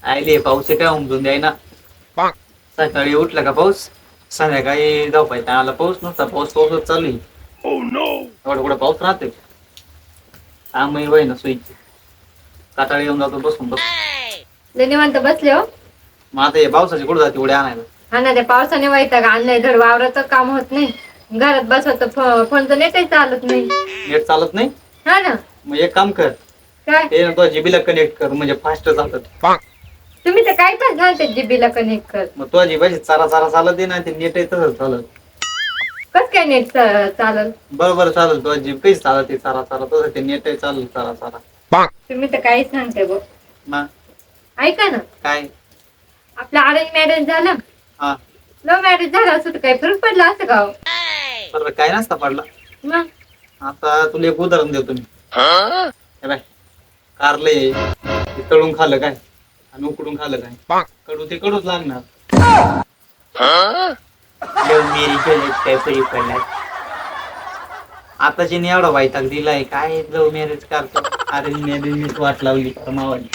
आयले पाऊस काय उमजून द्याय ना. सकाळी उठला का पाऊस, संध्याकाळी जाऊ पाहिजे आला पाऊस नसता. पाऊसच चालू आहे. एवढा कुठं पाऊस राहते. आम्ही वय ना सुईची काटाळी येऊन जातो बसून निवांत बसले हो. मग आता हे पावसाची कुठं जाते उड्या आणायला. हा ना, त्या पावसाने वैताग आणलाय. धड वावराचं काम होत नाही, घरात बसवत फोनचं नेटही चालत नाही. नेट चालत नाही. हा ना. मग एक काम कर, काय? ते ना तुझ्या जीबीला कनेक्ट कर म्हणजे फास्ट चालत. तुम्ही तर काय पण घालते जीबीला कनेक्ट कर. मग तुझ्या जीबाची चारा चारा चालत आहे ना, ते नेट तसंच चालत. कस काय नेट चालल? बरोबर चालत. तुझ्या जीब काही चालत चारा चारा तसं ते नेट चालू चारा चारा. तुम्ही तर काही सांगते बघ. मग ऐका ना, काय आपलं अरेंज मॅरेज झालं, हा लव्ह मॅरेज झालं असं तर काही फरक पडला असं का हो? बरोबर काय नसता पडला. मग आता तुला एक उदाहरण देतो मी. हे बाय, कारले ते तळून खाल्लं काय आणि उकडून खाल्लं काय, कडू ते कडूच लागणार. काय फरक पडला. आताची एवढा वैताग दिलाय काय लव्ह मॅरेज करतो. अरेंज मॅरेज वाट लावली मावाली.